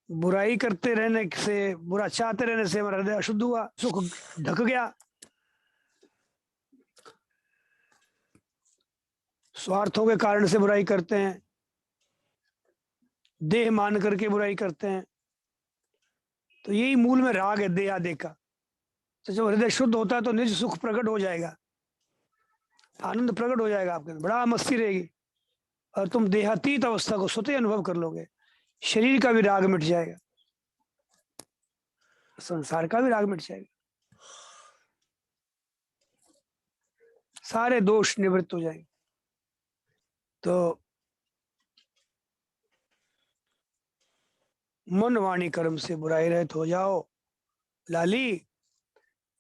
बुराई करते रहने से, बुरा चाहते रहने से हमारा हृदय अशुद्ध हुआ, सुख ढक गया। स्वार्थों के कारण से बुराई करते हैं, देह मान करके बुराई करते हैं, तो यही मूल में राग है, देह आदि का। तो जब हृदय शुद्ध होता है तो निज सुख प्रकट हो जाएगा, आनंद प्रकट हो जाएगा आपके अंदर, बड़ा मस्ती रहेगी और तुम देहातीत अवस्था को स्वतः अनुभव कर लोगे। शरीर का भी राग मिट जाएगा, संसार का भी राग मिट जाएगा, सारे दोष निवृत्त हो जाएंगे। तो मन वाणी कर्म से बुराई रहित हो जाओ लाली,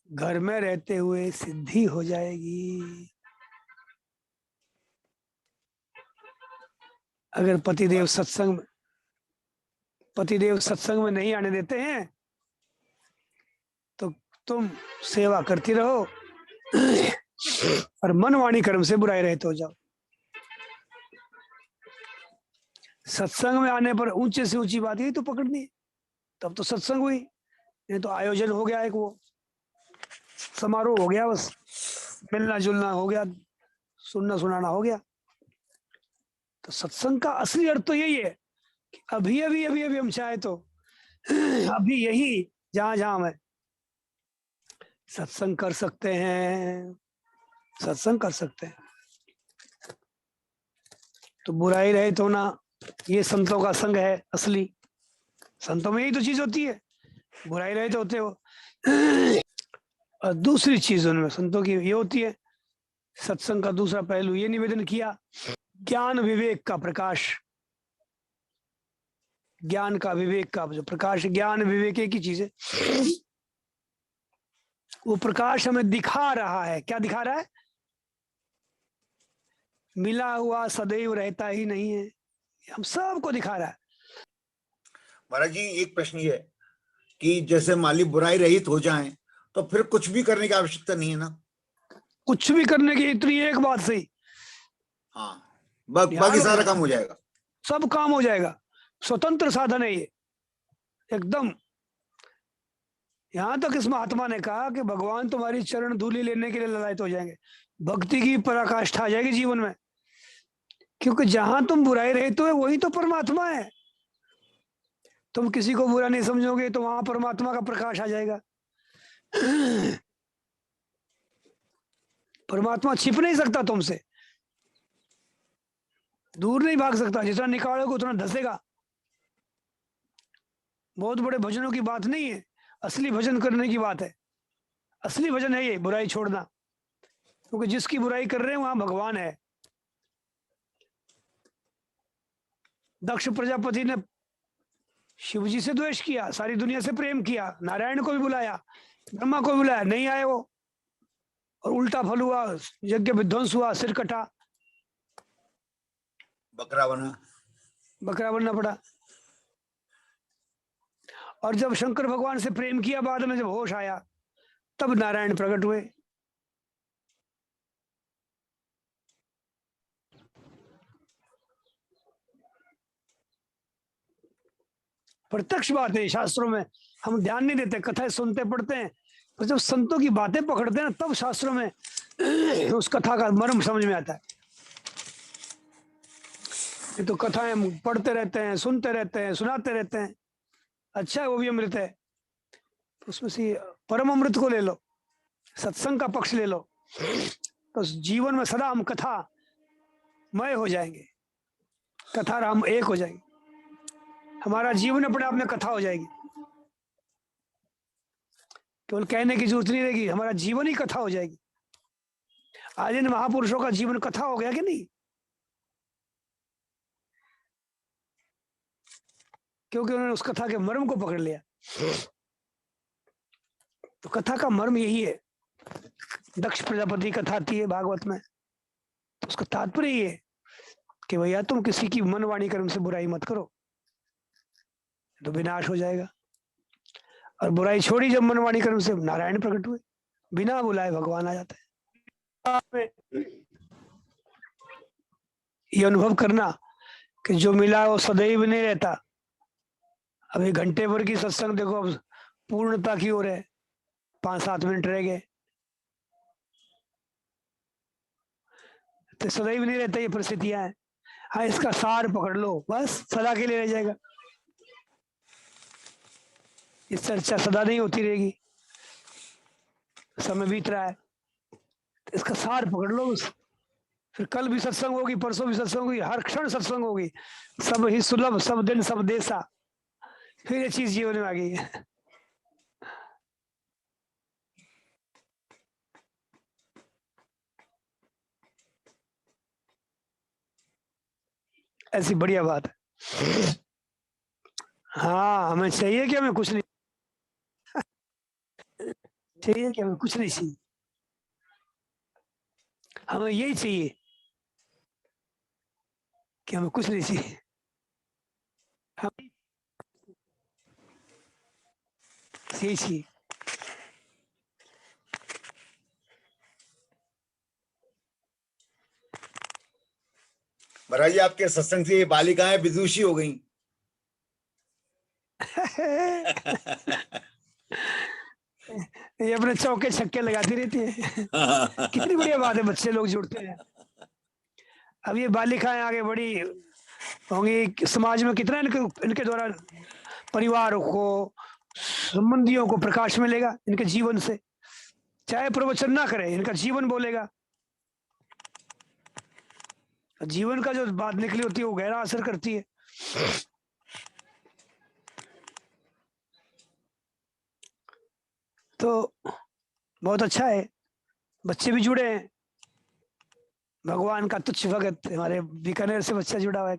घर में रहते हुए सिद्धि हो जाएगी। अगर पतिदेव सत्संग में नहीं आने देते हैं तो तुम सेवा करती रहो और मन वाणी कर्म से बुराई रहित हो जाओ। सत्संग में आने पर ऊंचे से ऊंची बात यही तो पकड़नी है, तब तो सत्संग हुई। नहीं तो आयोजन हो गया, एक वो समारोह हो गया, बस मिलना जुलना हो गया, सुनना सुनाना हो गया। तो सत्संग का असली अर्थ तो यही है कि अभी अभी अभी अभी हम चाहे तो अभी यही जहां जहां हम सत्संग कर सकते हैं, सत्संग कर सकते हैं। तो बुराई रहित होना ये संतों का संग है असली। संतों में यही तो चीज होती है, बुराई रहित होते हो। और दूसरी चीज उनमें संतों की ये होती है, सत्संग का दूसरा पहलू ये निवेदन किया, ज्ञान विवेक का प्रकाश। ज्ञान का विवेक का जो प्रकाश, ज्ञान विवेक एक ही चीज है। वो प्रकाश हमें दिखा रहा है। क्या दिखा रहा है? मिला हुआ सदैव रहता ही नहीं है, हम सबको दिखा रहा है। महाराज जी एक प्रश्न ये है कि जैसे मान ली बुराई रहित हो जाएं तो फिर कुछ भी करने की आवश्यकता नहीं है ना? कुछ भी करने की इतनी एक बात सही, हाँ, बाकी सारा काम हो जाएगा, सब काम हो जाएगा। स्वतंत्र साधन है ये एकदम। यहां तक इस महात्मा ने कहा कि भगवान तुम्हारी चरण धूलि लेने के लिए ललायत हो जाएंगे, भक्ति की पराकाष्ठा आ जाएगी जीवन में। क्योंकि जहां तुम बुराई रहित हो वही तो परमात्मा है। तुम किसी को बुरा नहीं समझोगे तो वहां परमात्मा का प्रकाश आ जाएगा। परमात्मा छिप नहीं सकता तुमसे, दूर नहीं भाग सकता, जितना निकालोगे उतना धसेगा। बहुत बड़े भजनों की बात नहीं है, असली भजन करने की बात है। असली भजन है ये बुराई छोड़ना, क्योंकि जिसकी बुराई कर रहे हैं वहां भगवान है। दक्ष प्रजापति ने शिव जी से द्वेष किया, सारी दुनिया से प्रेम किया, नारायण को भी बुलाया, ब्रह्मा को भी बुलाया, नहीं आए वो, और उल्टा फल हुआ, यज्ञ विध्वंस हुआ, सिर कटा, बकरा बनना पड़ा। और जब शंकर भगवान से प्रेम किया, बाद में जब होश आया, तब नारायण प्रकट हुए। प्रत्यक्ष बात है, शास्त्रों में हम ध्यान नहीं देते, कथाएं सुनते पढ़ते हैं, पर जब संतों की बातें पकड़ते हैं तब शास्त्रों में उस कथा का मर्म समझ में आता है। ये तो कथाएं पढ़ते रहते हैं, सुनते रहते हैं, सुनाते रहते हैं, अच्छा है वो भी अमृत है। उसमें से परम अमृत को ले लो, सत्संग का पक्ष ले लो, तो जीवन में सदा हम कथा मय हो जाएंगे, कथा राम एक हो जाएंगे, हमारा जीवन अपने आप में कथा हो जाएगी। केवल कहने की जरूरत नहीं रहेगी, हमारा जीवन ही कथा हो जाएगी। आज इन महापुरुषों का जीवन कथा हो गया कि नहीं? क्योंकि उन्होंने उस कथा के मर्म को पकड़ लिया। तो कथा का मर्म यही है। दक्ष प्रजापति कथा आती है भागवत में, तो उसका तात्पर्य ये है कि भैया तुम किसी की मन वाणी कर्म से बुराई मत करो, तो विनाश हो जाएगा। और बुराई छोड़ी जब मन वाणी कर्म से, नारायण प्रकट हुए, बिना बुलाए भगवान आ जाते हैं। ये अनुभव करना कि जो मिला वो सदैव नहीं रहता। अभी घंटे भर की सत्संग देखो, अब पूर्णता की ओर है, 5-7 मिनट रह गए, तो सदैव नहीं रहता, ये परिस्थितियां हैं। हाँ, इसका सार पकड़ लो, बस सदा के लिए रह जाएगा। इस चर्चा सदा नहीं होती रहेगी, समय बीत रहा है, तो इसका सार पकड़ लो बस। फिर कल भी सत्संग होगी, परसों भी सत्संग होगी, हर क्षण सत्संग होगी, सब ही सुलभ, सब दिन सब देसा। फिर ये चीज जीवन में आ गई है। ऐसी बढ़िया बात है। हाँ, हमें चाहिए कि हमें कुछ नहीं चाहिए, कि हमें कुछ नहीं चाहिए, हमें यही चाहिए कि हमें कुछ नहीं चाहिए। हम यही चाहिए। महाराज जी, आपके सत्संग से ये बालिकाएं विदुषी हो गई। ये अपने चौके छक्के लगाती रहती है। कितनी बढ़िया बात है, बच्चे लोग जुड़ते हैं। अब ये बालिकाएं आगे बढ़ी होंगी, समाज में कितना इनके द्वारा परिवार को, संबंधियों को प्रकाश मिलेगा इनके जीवन से। चाहे प्रवचन ना करे, इनका जीवन बोलेगा। जीवन का जो बात निकली होती है वो गहरा असर करती है। तो बहुत अच्छा है, बच्चे भी जुड़े हैं। भगवान का तुच्छ भगत हमारे बीकानेर से बच्चा जुड़ा हुआ है,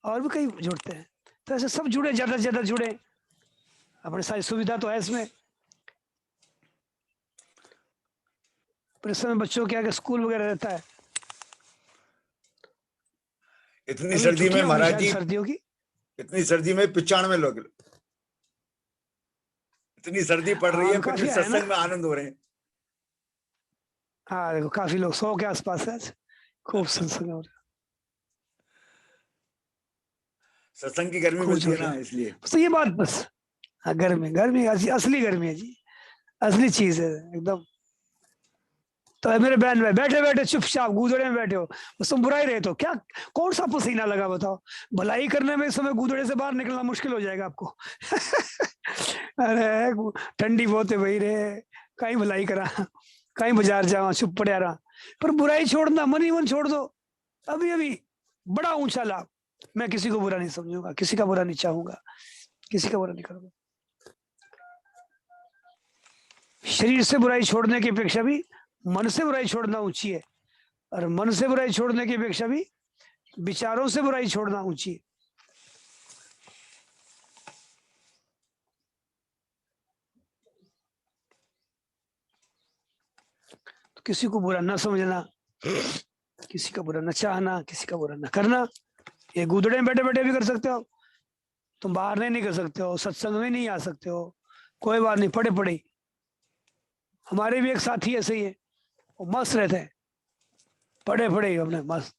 और भी कई जुड़ते हैं। तो ऐसे सब जुड़े, ज्यादा से ज्यादा जुड़े। अपने सारी सुविधा तो है इसमें। पर इस समय बच्चों के आगे स्कूल वगैरह रहता है। इतनी अभी सर्दी में छुट्टियां होंगी महाराज शायद जी, सर्दियों की। इतनी सर्दी में 95 लोग, इतनी सर्दी पड़ रही हाँ, है, तो फिर भी काफी आया ना। सत्संग में आनंद हो रहे हैं। हाँ देखो, काफी लोग 100 के आसपास है आज। खूब सत्संग हो रहा है, सत्संग की गर्मी खूब मिलती जुड़ है रहे ना, हैं। इसलिए। तो ये बात बस। हाँ, गर्मी गर्मी असली गर्मी है जी, असली चीज है एकदम। तो मेरे बहन भाई बैठे बैठे चुपचाप गूदड़े में बैठे हो, बस तुम बुरा ही रहे तो क्या, कौन सा पसीना लगा बताओ? भलाई करने में इस समय गूदड़े से बाहर निकलना मुश्किल हो जाएगा आपको। अरे ठंडी बहुत है भाई रे, कहीं भलाई करा, कहीं बाजार जावा, चुप पड़े रहा। पर बुराई छोड़ना, मन ही मन छोड़ दो। अभी अभी बड़ा ऊंचा लाभ। मैं किसी को बुरा नहीं समझूंगा, किसी का बुरा नहीं चाहूंगा, किसी का बुरा नहीं करूंगा। शरीर से बुराई छोड़ने की अपेक्षा भी मन से बुराई छोड़ना ऊंची है, और मन से बुराई छोड़ने की अपेक्षा भी विचारों से बुराई छोड़ना ऊंची है। तो किसी को बुरा न समझना, किसी का बुरा न चाहना, किसी का बुरा न करना, ये गूदड़े में बैठे बैठे भी कर सकते हो। तुम बाहर नहीं निकल सकते हो, सत्संग में नहीं आ सकते हो, कोई बात नहीं, पड़े पड़े। हमारे भी एक साथी ऐसे ही है, वो मस्त रहते हैं, पड़े पड़े अपने मस्त।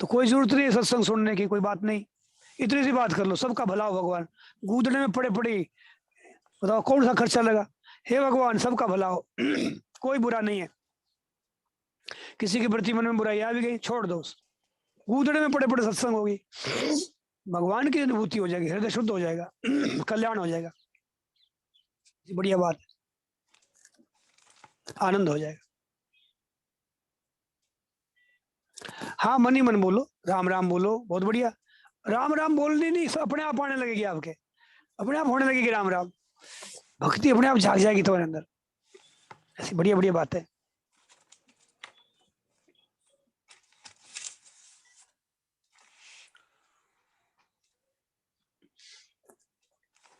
तो कोई जरूरत नहीं है सत्संग सुनने की, कोई बात नहीं। इतनी सी बात कर लो, सबका भला हो भगवान। गूदड़े में पड़े पड़े बताओ कौन सा खर्चा लगा? हे भगवान, सबका भला हो। कोई बुरा नहीं है। किसी के प्रति मन में बुराई आ भी गई, छोड़ दो। गूदड़े में पड़े पड़े सत्संग होगी, भगवान की अनुभूति हो जाएगी, हृदय शुद्ध हो जाएगा, कल्याण हो जाएगा। बढ़िया बात है। आनंद हो जाएगा। हाँ, मन ही मन बोलो, राम राम बोलो, बहुत बढ़िया। राम राम बोलनी नहीं, अपने आप आने लगेगी, आपके अपने आप होने लगेगी राम राम। भक्ति अपने आप जाग जाएगी तुम्हारे अंदर। ऐसी बढ़िया बढ़िया बातें।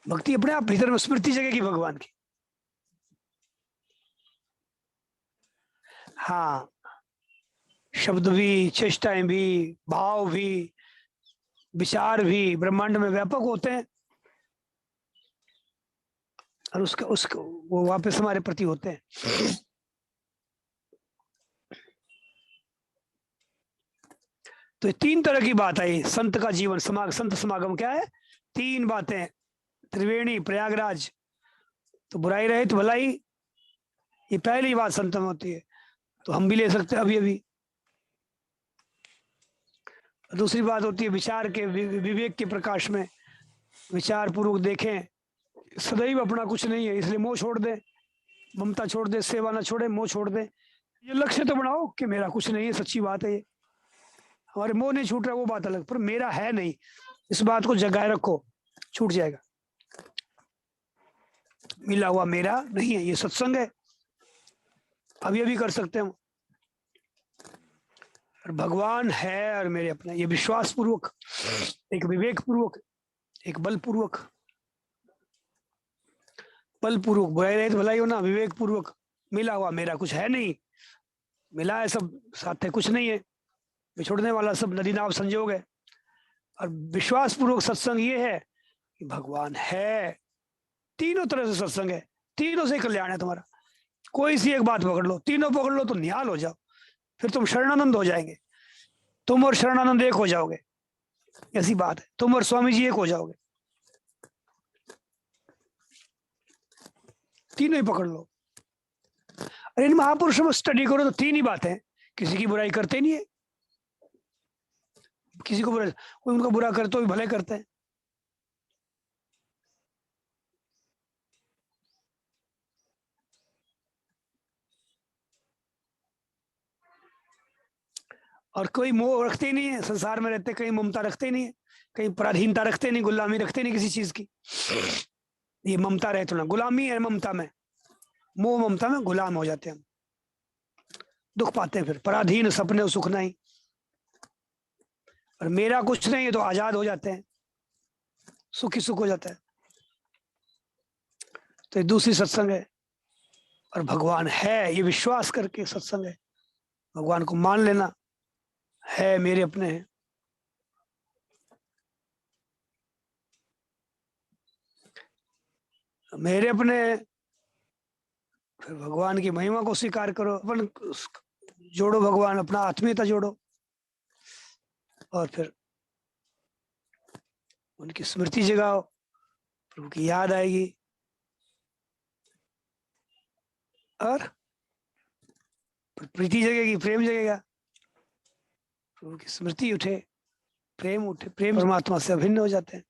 भक्ति अपने आप भीतर में स्मृति जगेगी भगवान की। हाँ, शब्द भी, चेष्टाएं भी, भाव भी, विचार भी ब्रह्मांड में व्यापक होते हैं, और उसका उसको वो वापस हमारे प्रति होते हैं। तो ये तीन तरह की बात आई। संत का जीवन संत समागम क्या है? तीन बातें। त्रिवेणी, प्रयागराज, तो बुराई रहे तो भलाई, ये पहली बात संत में होती है, तो हम भी ले सकते हैं अभी अभी। दूसरी बात होती है विचार के विवेक के प्रकाश में विचार पूर्वक देखें, सदैव अपना कुछ नहीं है, इसलिए मोह छोड़ दे, ममता छोड़ दे, सेवा ना छोड़े, मोह छोड़ दे। ये लक्ष्य तो बनाओ कि मेरा कुछ नहीं है, सच्ची बात है ये, हमारे मोह नहीं छूट रहा, वो बात अलग, पर मेरा है नहीं, इस बात को जगाए रखो, छूट जाएगा। मिला हुआ मेरा नहीं है, ये सत्संग है, अभी अभी कर सकते हैं हम। और भगवान है और मेरे अपने, ये विश्वास पूर्वक, एक विवेक पूर्वक, एक बल पूर्वक बुराई रहे तो भलाई हो ना, विवेक पूर्वक। मिला हुआ मेरा कुछ है नहीं, मिला है सब साथ है, कुछ नहीं है, बिछोड़ने वाला सब नदी नाव संजोग है। और विश्वास पूर्वक सत्संग ये है कि भगवान है, तीनों तरह से सत्संग है, तीनों से कल्याण है तुम्हारा। कोई सी एक बात पकड़ लो, तीनों पकड़ लो तो निहाल हो जाओ, फिर तुम शरणानंद हो जाएंगे, तुम और शरणानंद एक हो जाओगे, ऐसी बात है, तुम और स्वामी जी एक हो जाओगे, तीनों ही पकड़ लो। अरे इन महापुरुषों में स्टडी करो तो तीन ही बातें, किसी की बुराई करते नहीं है, किसी को बुरा, कोई उनका बुरा करे तो भी भले करते हैं। और कोई मोह रखते ही नहीं है, संसार में रहते कहीं ममता रखते ही नहीं है, कहीं पराधीनता रखते नहीं, गुलामी रखते नहीं किसी चीज की। ये ममता रहे तो ना, गुलामी है ममता में, मोह ममता में गुलाम हो जाते हैं हम, दुख पाते हैं, फिर पराधीन सपने सुख नहीं, और मेरा कुछ नहीं है तो आजाद हो जाते हैं, सुख ही सुख हो जाता है। तो ये दूसरी सत्संग है। और भगवान है ये विश्वास करके सत्संग है, भगवान को मान लेना है, मेरे अपने हैं। मेरे अपने, फिर भगवान की महिमा को स्वीकार करो, अपन जोड़ो भगवान, अपना आत्मीयता जोड़ो, और फिर उनकी स्मृति जगाओ, प्रभु की याद आएगी, और प्रीति जगेगी, प्रेम जगेगा, प्रभु की स्मृति उठे, प्रेम उठे, प्रेम परमात्मा से अभिन्न हो जाते हैं।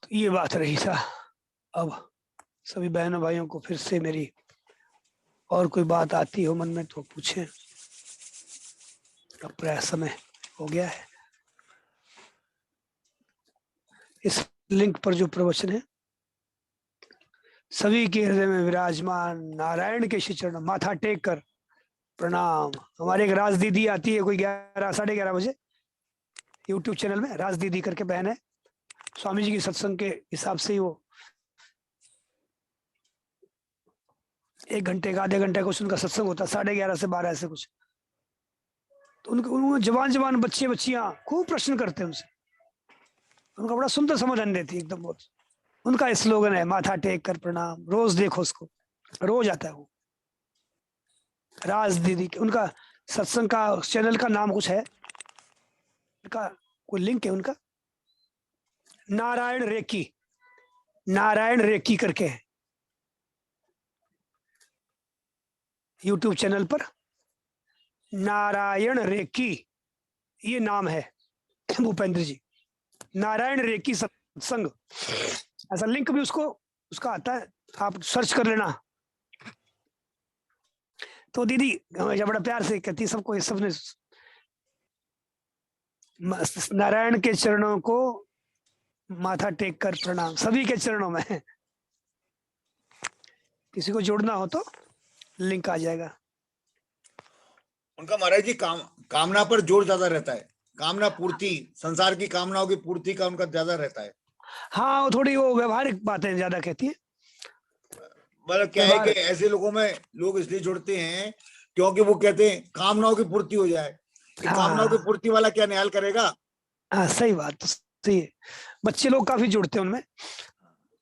तो ये बात रही था। अब सभी बहनों भाइयों को फिर से मेरी, और कोई बात आती हो मन में तो पूछें, अब प्राय समय हो गया है। इस लिंक पर जो प्रवचन है सभी के हृदय में विराजमान नारायण के श्री चरण माथा टेक कर प्रणाम। हमारे एक राज दीदी आती है कोई 11 साढ़े 11 बजे, यूट्यूब चैनल में राज दीदी करके बहन है, स्वामी जी की सत्संग के हिसाब से ही वो 1 घंटे का आधे घंटे का कुछ उनका सत्संग होता है, 11:30 से 12 ऐसे कुछ। तो उनको जवान जवान बच्चे बच्चियां खूब प्रश्न करते हैं उनसे, उनका बड़ा सुंदर समाधान देती है एकदम। बहुत उनका स्लोगन है माथा टेक कर प्रणाम, रोज देखो उसको, रोज आता है वो राज दीदी। उनका सत्संग का चैनल का नाम कुछ है, उनका कोई लिंक है उनका, नारायण रेकी, नारायण रेकी करके है यूट्यूब चैनल पर, नारायण रेकी ये नाम है भूपेंद्र जी, नारायण रेकी सत्संग, ऐसा लिंक भी उसको उसका आता है, आप सर्च कर लेना। तो दीदी हमेशा बड़ा प्यार से कहती है सबको, सबने नारायण के चरणों को माथा टेक कर प्रणाम, सभी के चरणों में। किसी को जोड़ना हो तो लिंक आ जाएगा। उनका महाराज जी कामना पर जोर ज्यादा रहता है, कामना पूर्ति, संसार की कामनाओं की पूर्ति का उनका ज्यादा रहता है। हाँ, वो थोड़ी वो व्यवहारिक बातें ज्यादा कहती है। मतलब क्या है कि ऐसे लोगों में लोग इसलिए जुड़ते हैं क्योंकि वो कहते हैं कामनाओं की पूर्ति हो जाए। हाँ, कामनाओं की पूर्ति वाला क्या न्याय करेगा? हाँ सही बात, तो सही है। बच्चे लोग काफी जुड़ते हैं उनमें,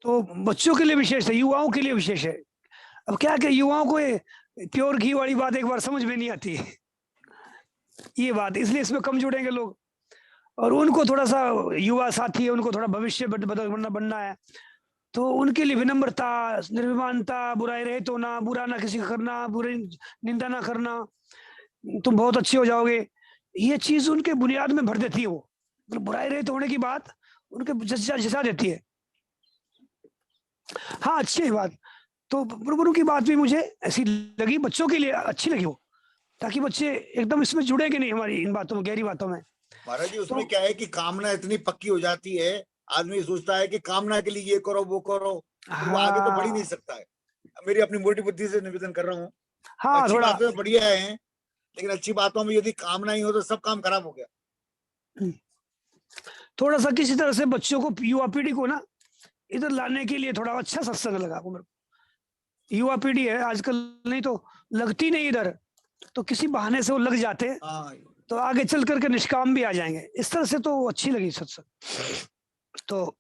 तो बच्चों के लिए विशेष है, युवाओं के लिए विशेष है। अब क्या कि युवाओं को प्योर घी वाली बात एक बार समझ में नहीं आती है, ये बात, इसलिए इसमें कम जुड़ेंगे लोग। और उनको थोड़ा सा युवा साथी है, उनको थोड़ा भविष्य बनना है, तो उनके लिए विनम्रता, निर्विमानता, बुराई रहित होना, बुरा ना किसी का करना, बुरी निंदा ना करना, तुम बहुत अच्छे हो जाओगे, ये चीज उनके बुनियाद में भर देती है। वो मतलब बुराई रहित होने की बात उनके जसा देती है। हाँ, अच्छी बात। तो गुरु की बात भी मुझे ऐसी लगी, बच्चों के लिए अच्छी लगी वो, ताकि बच्चे एकदम इसमें जुड़ेंगे नहीं हमारी इन बातों में, गहरी बातों में। महाराज जी उसमें क्या है कि कामना इतनी पक्की हो जाती है, आदमी सोचता है कि कामना के लिए ये करो वो करो, फिर वो आगे तो बढ़ ही नहीं सकता है। मेरी अपनी मोटी बुद्धि से निवेदन कर रहा हूँ। हाँ, अच्छी थोड़ा बातें तो बढ़िया है, लेकिन अच्छी बातों में यदि कामना ही हो तो सब काम खराब हो गया। थोड़ा सा किसी तरह से बच्चों को, युवा पीढ़ी को ना इधर लाने के लिए थोड़ा अच्छा सत्संग लगा मेरे को। युवा पीढ़ी है आजकल, नहीं तो लगती नहीं इधर, तो किसी बहाने से वो लग जाते, तो आगे चल करके निष्काम भी आ जाएंगे। इस तरह से तो अच्छी लगी सत्संग, तो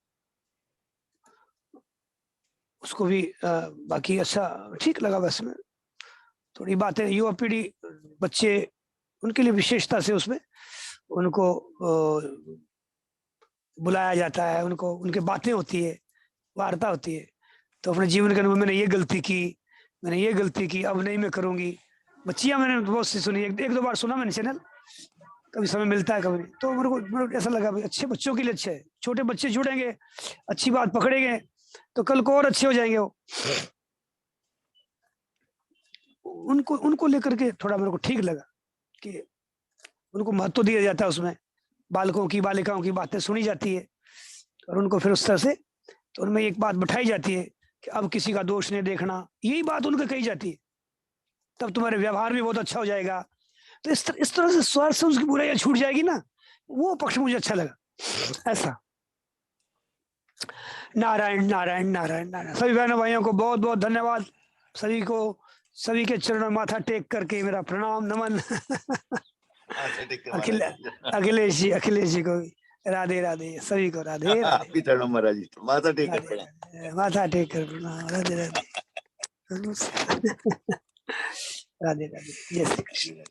उसको भी बाकी अच्छा ठीक लगा। बस में थोड़ी बातें, युवा पीढ़ी, बच्चे, उनके लिए विशेषता से उसमें उनको बुलाया जाता है, उनको उनकी बातें होती है, वार्ता होती है। तो अपने जीवन के अनुभव, मैंने ये गलती की, मैंने ये गलती की, अब नहीं मैं करूंगी। बच्चियां मैंने बहुत सी सुनी, एक दो बार सुना मैंने चैनल, कभी समय मिलता है कभी नहीं, तो मेरे को ऐसा लगा भाई अच्छे बच्चों के लिए अच्छे है, छोटे बच्चे जुड़ेंगे, अच्छी बात पकड़ेंगे, तो कल को और अच्छे हो जाएंगे वो। उनको उनको लेकर के थोड़ा मेरे को ठीक लगा कि उनको महत्व दिया जाता है उसमें, बालकों की, बालिकाओं की बातें सुनी जाती है, और उनको फिर उस तरह से, तो उनमें एक बात बैठाई जाती है कि अब किसी का दोष नहीं देखना, यही बात उनको कही जाती है, तब तुम्हारे व्यवहार भी बहुत अच्छा हो जाएगा। तो इस तरह से स्वार्थ से उसकी बुराइयां छूट जाएगी ना, वो पक्ष मुझे अच्छा लगा ऐसा। नारायण नारायण नारायण नारायण। सभी बहनों भाइयों को बहुत बहुत धन्यवाद, सभी को, सभी के चरणों में माथा टेक करके मेरा प्रणाम नमन। अखिलेश जी को भी राधे राधे, सभी को राधे राधे। आपकी चरणों महाराज जी, माथा टेक कर प्रणाम, माथा टेक कर प्रणाम, राधे राधे। राधे राधे, जय श्री कृष्ण।